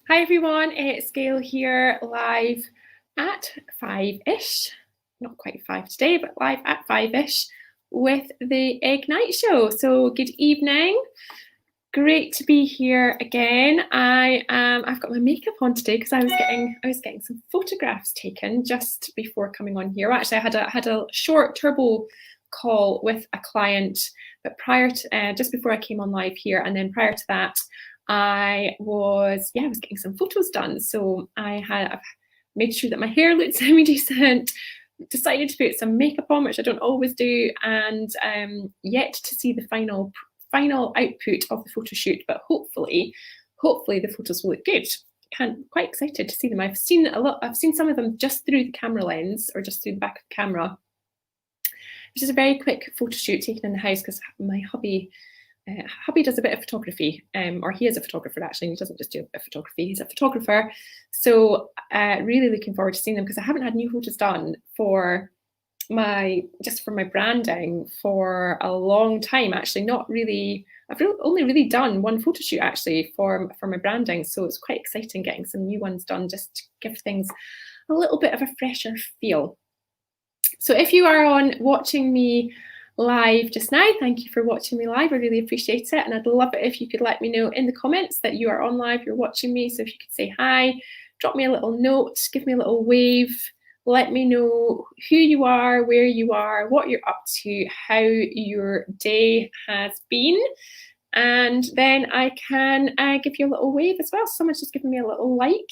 Hi everyone, it's Gail here live at 5-ish, not quite 5 today, but live at 5-ish with the Ignite show. So good evening, great to be here again. I've got my makeup on today because I was getting some photographs taken just before coming on here. Actually, I had a short turbo call with a client, but prior to just before I came on live here, and then prior to that, I was getting some photos done. So I've made sure that my hair looked semi-decent, decided to put some makeup on, which I don't always do, and yet to see the final output of the photo shoot, but hopefully the photos will look good. Quite excited to see them. I've seen some of them just through the camera lens or just through the back of the camera, which is a very quick photo shoot taken in the house because my hubby does a bit of photography, or he is a photographer actually, and he doesn't just do a photography, he's a photographer. So really looking forward to seeing them because I haven't had new photos done for my branding for a long time actually. I've only really done one photo shoot actually for my branding, so it's quite exciting getting some new ones done just to give things a little bit of a fresher feel. So if you are watching me live just now, thank you for watching me live. I really appreciate it, and I'd love it if you could let me know in the comments that you are on live, you're watching me. So if you could say hi, drop me a little note, give me a little wave, let me know who you are, where you are, what you're up to, how your day has been, and then I can give you a little wave as well. Someone's just given me a little like.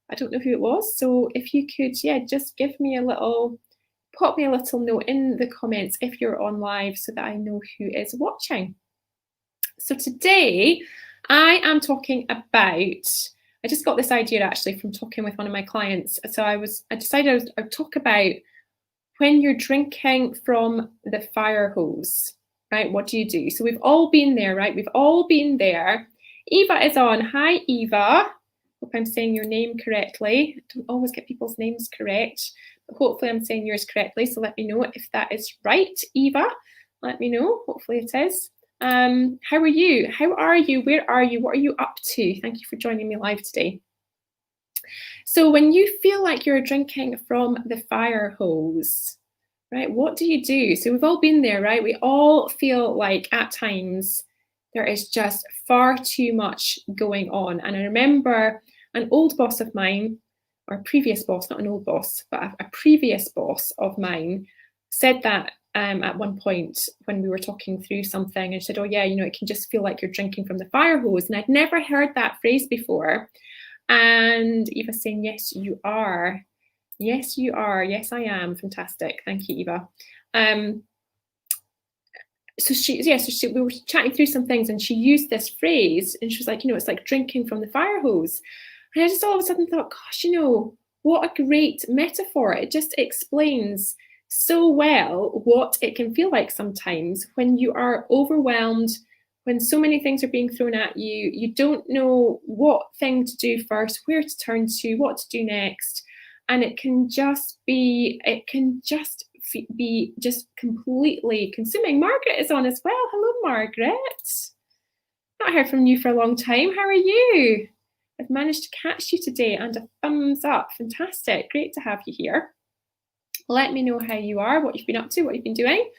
I don't know who it was, so if you could, just give me a little, pop me a little note in the comments if you're on live so that I know who is watching. So today I am talking about, I just got this idea actually from talking with one of my clients. So I decided I would talk about when you're drinking from the fire hose, right? What do you do? So we've all been there, right? We've all been there. Eva is on. Hi, Eva. Hope I'm saying your name correctly. I don't always get people's names correct, but hopefully I'm saying yours correctly. So let me know if that is right, Eva. Let me know. Hopefully it is. How are you? How are you? Where are you? What are you up to? Thank you for joining me live today. So when you feel like you're drinking from the fire hose, right, what do you do? So we've all been there, right? We all feel like at times there is just far too much going on. And I remember an old boss of mine, or a previous boss, not an old boss, but a previous boss of mine said that at one point when we were talking through something, and said, oh yeah, it can just feel like you're drinking from the fire hose. And I'd never heard that phrase before. And Eva's saying, yes, you are. Yes, you are. Yes, I am. Fantastic. Thank you, Eva. So we were chatting through some things, and she used this phrase, and she was like, it's like drinking from the fire hose. And I just all of a sudden thought, gosh, what a great metaphor. It just explains so well what it can feel like sometimes when you are overwhelmed, when so many things are being thrown at you, you don't know what thing to do first, where to turn to, what to do next. And it can just be just completely consuming. Margaret is on as well. Hello, Margaret. Not heard from you for a long time. How are you? I've managed to catch you today, and a thumbs up. Fantastic. Great to have you here. Let me know how you are, what you've been up to, what you've been doing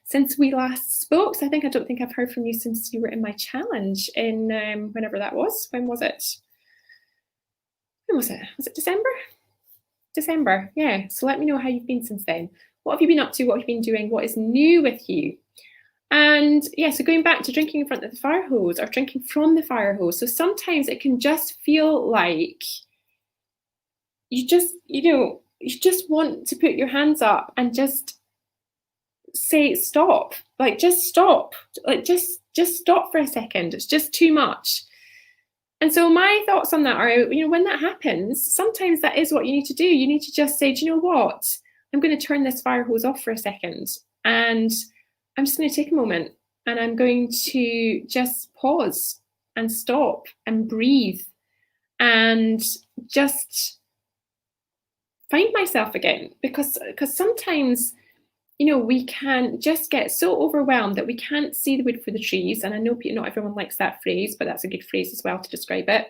since we last spoke. So I don't think I've heard from you since you were in my challenge in whenever that was. When was it? Was it December? December, yeah. So let me know how you've been since then. What have you been up to? What have you been doing? What is new with you? And so going back to drinking in front of the fire hose or drinking from the fire hose. So sometimes it can just feel like you just want to put your hands up and just say stop. Like just stop. Like just stop for a second. It's just too much. And so my thoughts on that are, when that happens, sometimes that is what you need to do. You need to just say, do you know what? I'm going to turn this fire hose off for a second. And I'm just going to take a moment, and I'm going to just pause and stop and breathe and just find myself again. Because sometimes, we can just get so overwhelmed that we can't see the wood for the trees. And I know not everyone likes that phrase, but that's a good phrase as well to describe it.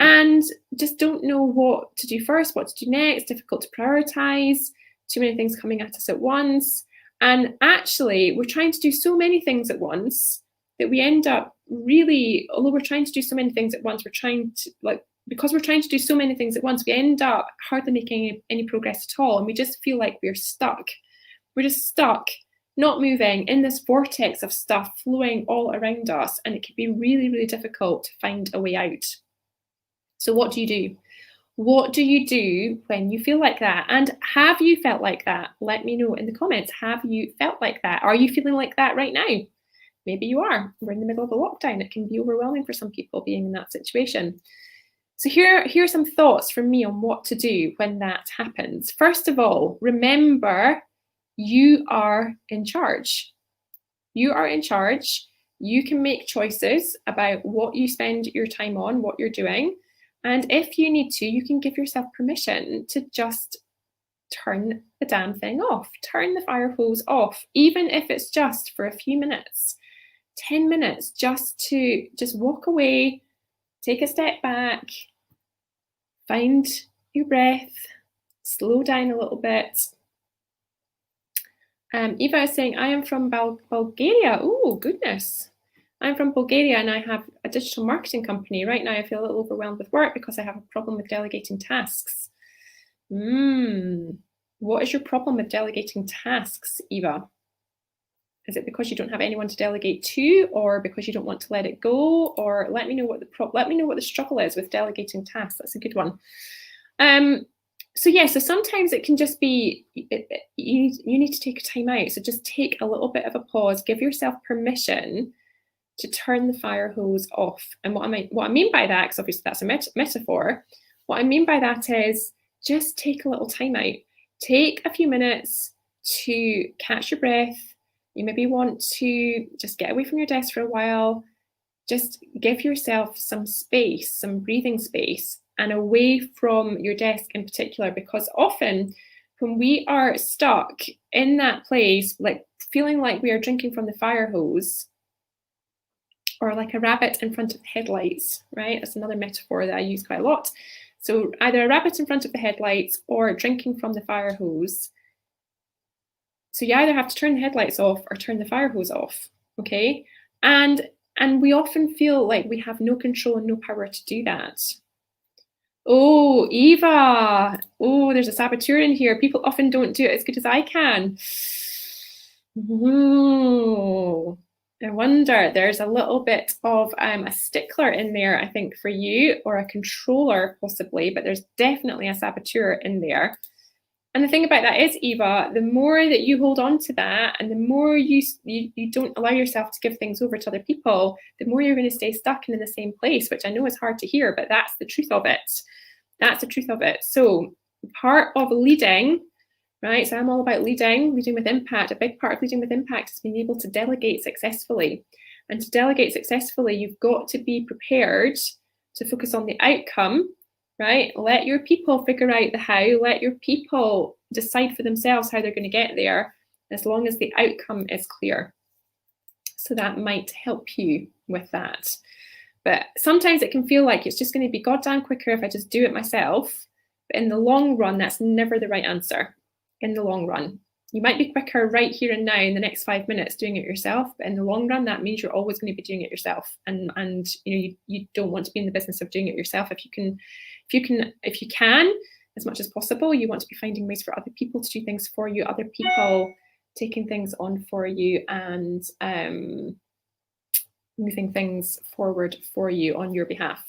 and just don't know what to do first, what to do next, difficult to prioritize, too many things coming at us at once. And actually, we're trying to do so many things at once that we end up really, although we're trying to do so many things at once, because we're trying to do so many things at once, we end up hardly making any progress at all. And we just feel like we're stuck. We're just stuck, not moving in this vortex of stuff flowing all around us. And it can be really, really difficult to find a way out. So what do you do? What do you do when you feel like that? And have you felt like that? Let me know in the comments. Have you felt like that? Are you feeling like that right now? Maybe you are. We're in the middle of a lockdown. It can be overwhelming for some people being in that situation. So here are some thoughts from me on what to do when that happens. First of all, remember, you are in charge. You are in charge. You can make choices about what you spend your time on, what you're doing. And if you need to, you can give yourself permission to just turn the damn thing off. Turn the fire hose off, even if it's just for a few minutes, 10 minutes, just walk away, take a step back, find your breath, slow down a little bit. Eva is saying, I am from Bulgaria. Oh, goodness. I'm from Bulgaria and I have a digital marketing company. Right now, I feel a little overwhelmed with work because I have a problem with delegating tasks. What is your problem with delegating tasks, Eva? Is it because you don't have anyone to delegate to, or because you don't want to let it go? Or let me know what the struggle is with delegating tasks. That's a good one. So sometimes it can just be you need to take a time out. So just take a little bit of a pause. Give yourself permission to turn the fire hose off. And what I mean by that, because obviously that's a metaphor, what I mean by that is just take a little time out. Take a few minutes to catch your breath. You maybe want to just get away from your desk for a while. Just give yourself some space, some breathing space, and away from your desk in particular, because often when we are stuck in that place, like feeling like we are drinking from the fire hose, or like a rabbit in front of the headlights, right? That's another metaphor that I use quite a lot. So either a rabbit in front of the headlights or drinking from the fire hose. So you either have to turn the headlights off or turn the fire hose off, okay? And we often feel like we have no control and no power to do that. Oh, Eva. Oh, there's a saboteur in here. People often don't do it as good as I can. Ooh. I wonder, there's a little bit of a stickler in there, I think, for you, or a controller possibly, but there's definitely a saboteur in there. And the thing about that is, Eva, the more that you hold on to that and the more you don't allow yourself to give things over to other people, the more you're going to stay stuck in the same place, which I know is hard to hear, but that's the truth of it. That's the truth of it. So part of leading, right? So I'm all about leading with impact. A big part of leading with impact is being able to delegate successfully. And to delegate successfully, you've got to be prepared to focus on the outcome, right? Let your people figure out the how. Let your people decide for themselves how they're going to get there, as long as the outcome is clear. So that might help you with that. But sometimes it can feel like it's just going to be goddamn quicker if I just do it myself. But in the long run, that's never the right answer. In the long run, you might be quicker right here and now in the next 5 minutes doing it yourself, but in the long run, that means you're always going to be doing it yourself. And you don't want to be in the business of doing it yourself. If you can, as much as possible, you want to be finding ways for other people to do things for you, other people taking things on for you, and moving things forward for you on your behalf.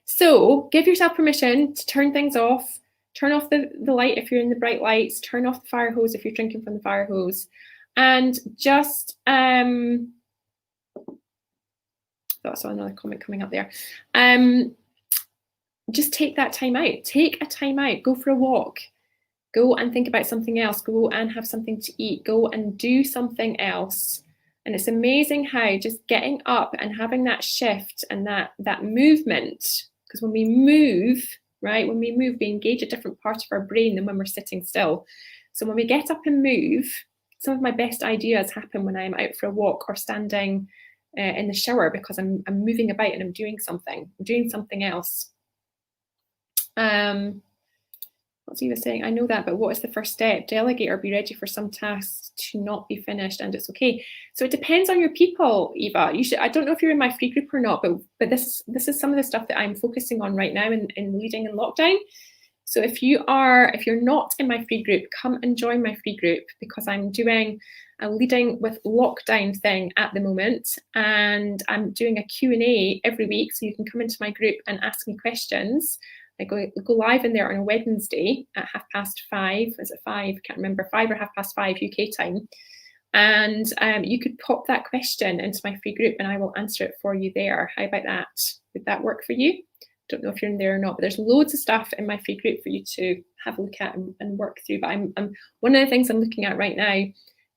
So give yourself permission to turn things off. Turn off the light if you're in the bright lights. Turn off the fire hose if you're drinking from the fire hose. And just, I saw another comment coming up there. Just take that time out. Take a time out. Go for a walk. Go and think about something else. Go and have something to eat. Go and do something else. And it's amazing how just getting up and having that shift and that movement, because when we move, right? When we move, we engage a different part of our brain than when we're sitting still. So when we get up and move, some of my best ideas happen when I'm out for a walk or standing in the shower because I'm moving about and I'm doing something else. What's Eva saying? I know that, but what is the first step? Delegate or be ready for some tasks to not be finished, and it's okay. So it depends on your people, Eva. You should. I don't know if you're in my free group or not, but this is some of the stuff that I'm focusing on right now in leading in lockdown. So if you're not in my free group, come and join my free group, because I'm doing a leading with lockdown thing at the moment, and I'm doing a Q&A every week, so you can come into my group and ask me questions. I go live in there on a Wednesday at 5:30. Is it 5? Can't remember, 5 or 5:30 UK time. And you could pop that question into my free group and I will answer it for you there. How about that? Would that work for you? Don't know if you're in there or not, but there's loads of stuff in my free group for you to have a look at and work through. But I'm one of the things I'm looking at right now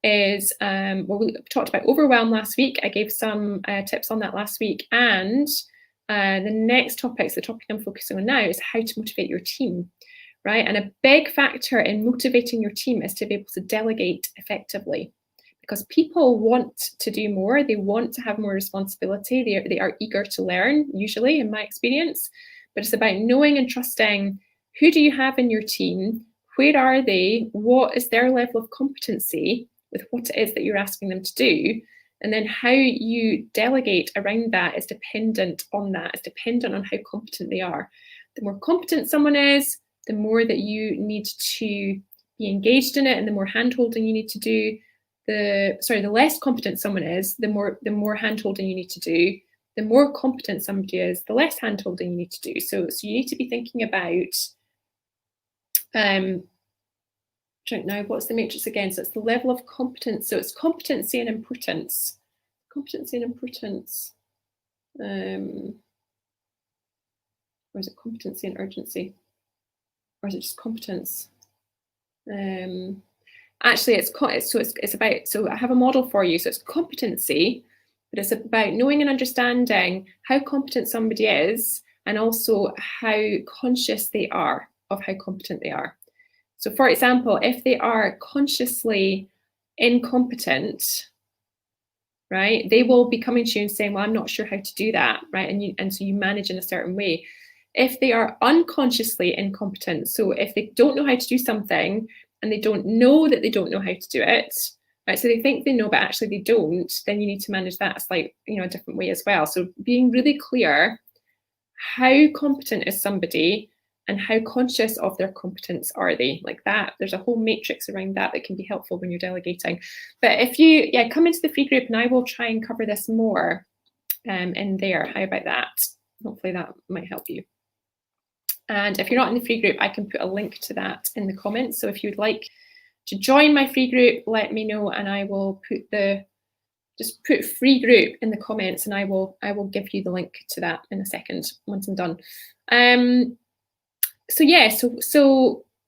is, well, we talked about overwhelm last week. I gave some tips on that last week, and the next topic, the topic I'm focusing on now, is how to motivate your team, right? And a big factor in motivating your team is to be able to delegate effectively, because people want to do more. They want to have more responsibility. They are eager to learn, usually, in my experience. But it's about knowing and trusting, who do you have in your team? Where are they? What is their level of competency with what it is that you're asking them to do? And then how you delegate around that is dependent on that. It's dependent on how competent they are. The more competent someone is, the more that you need to be engaged in it, and the more hand-holding you need to do. The less competent someone is, the more hand-holding you need to do. The more competent somebody is, the less hand-holding you need to do. So you need to be thinking about, now, what's the matrix again? So it's the level of competence. So it's competency and importance. Competency and importance. Or is it competency and urgency? Or is it just competence? Actually, it's about, so I have a model for you. So it's competency, but it's about knowing and understanding how competent somebody is, and also how conscious they are of how competent they are. So for example, if they are consciously incompetent, right, they will be coming to you and saying, well, I'm not sure how to do that, right? And so you manage in a certain way. If they are unconsciously incompetent, so if they don't know how to do something and they don't know that they don't know how to do it, right, so they think they know, but actually they don't, then you need to manage that a different way as well. So being really clear, how competent is somebody and how conscious of their competence are they? Like that, there's a whole matrix around that can be helpful when you're delegating. But if you come into the free group, and I will try and cover this more in there. How about that? Hopefully that might help you. And if you're not in the free group, I can put a link to that in the comments. So if you'd like to join my free group, let me know, and I will just put free group in the comments, and I will give you the link to that in a second once I'm done. So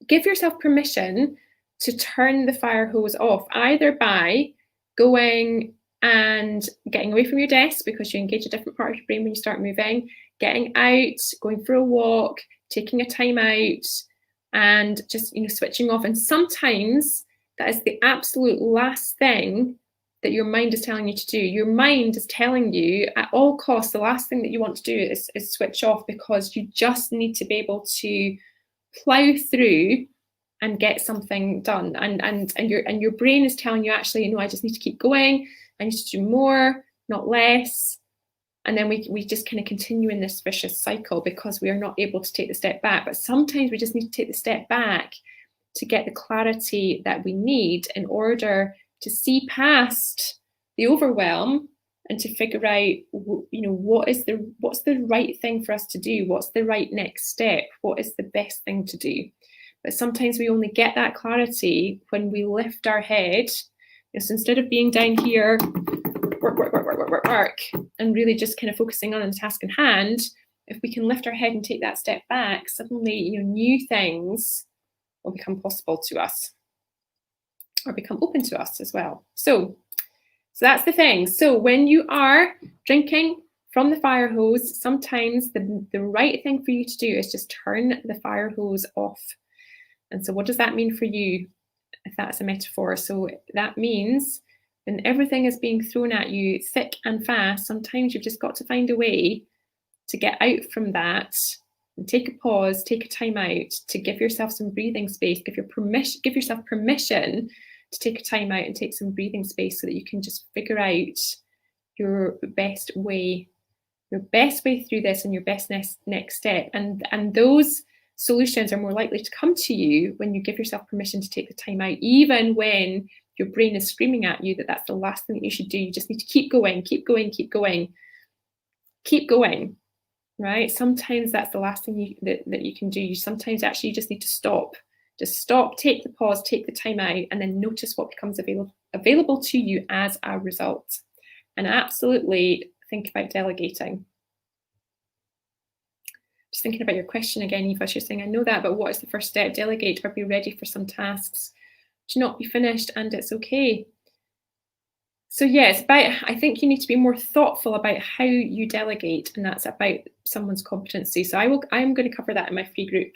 give yourself permission to turn the fire hose off, either by going and getting away from your desk because you engage a different part of your brain when you start moving, getting out, going for a walk, taking a time out, and just switching off. And sometimes that is the absolute last thing that your mind is telling you to do. Your mind is telling you at all costs, the last thing that you want to do is switch off, because you just need to be able to plow through and get something done. And your brain is telling you, actually, I just need to keep going. I need to do more, not less. And then we just kind of continue in this vicious cycle because we are not able to take the step back. But sometimes we just need to take the step back to get the clarity that we need in order to see past the overwhelm and to figure out, what's the right thing for us to do? What's the right next step? What is the best thing to do? But sometimes we only get that clarity when we lift our head. So instead of being down here, work, and really just kind of focusing on the task in hand, if we can lift our head and take that step back, suddenly, new things will become possible to us, or become open to us as well. So that's the thing. So when you are drinking from the fire hose, sometimes the right thing for you to do is just turn the fire hose off. And so what does that mean for you, if that's a metaphor? So that means when everything is being thrown at you thick and fast, sometimes you've just got to find a way to get out from that and take a pause, take a time out, to give yourself some breathing space, give yourself permission to take a time out and take some breathing space so that you can just figure out your best way through this and your best next step. And those solutions are more likely to come to you when you give yourself permission to take the time out, even when your brain is screaming at you that that's the last thing that you should do. You just need to keep going, keep going, keep going, keep going, right? Sometimes that's the last thing that you can do. You sometimes actually just need to stop. Just stop, take the pause, take the time out, and then notice what becomes available to you as a result. And absolutely think about delegating. Just thinking about your question again, Eva, you're saying, I know that, but what is the first step? Delegate or be ready for some tasks to not be finished, and it's okay. So yes, I think you need to be more thoughtful about how you delegate, and that's about someone's competency. So I'm going to cover that in my free group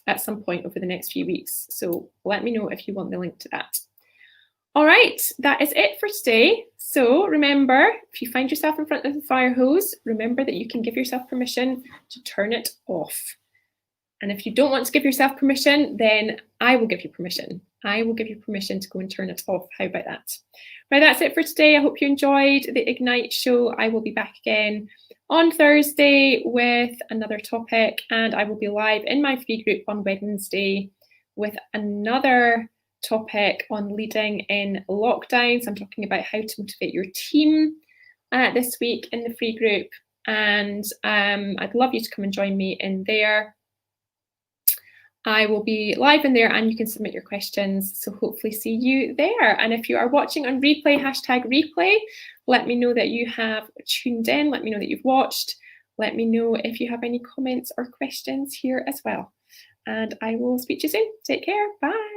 at some point over the next few weeks. So let me know if you want the link to that. All right, that is it for today. So remember, if you find yourself in front of the fire hose, remember that you can give yourself permission to turn it off. And if you don't want to give yourself permission, then I will give you permission. I will give you permission to go and turn it off. How about that? Right, that's it for today. I hope you enjoyed the Ignite show. I will be back again on Thursday with another topic, and I will be live in my free group on Wednesday with another topic on leading in lockdowns. I'm talking about how to motivate your team this week in the free group, and I'd love you to come and join me in there. I will be live in there and you can submit your questions. So hopefully see you there. And if you are watching on replay, #replay, let me know that you have tuned in. Let me know that you've watched. Let me know if you have any comments or questions here as well. And I will speak to you soon. Take care. Bye.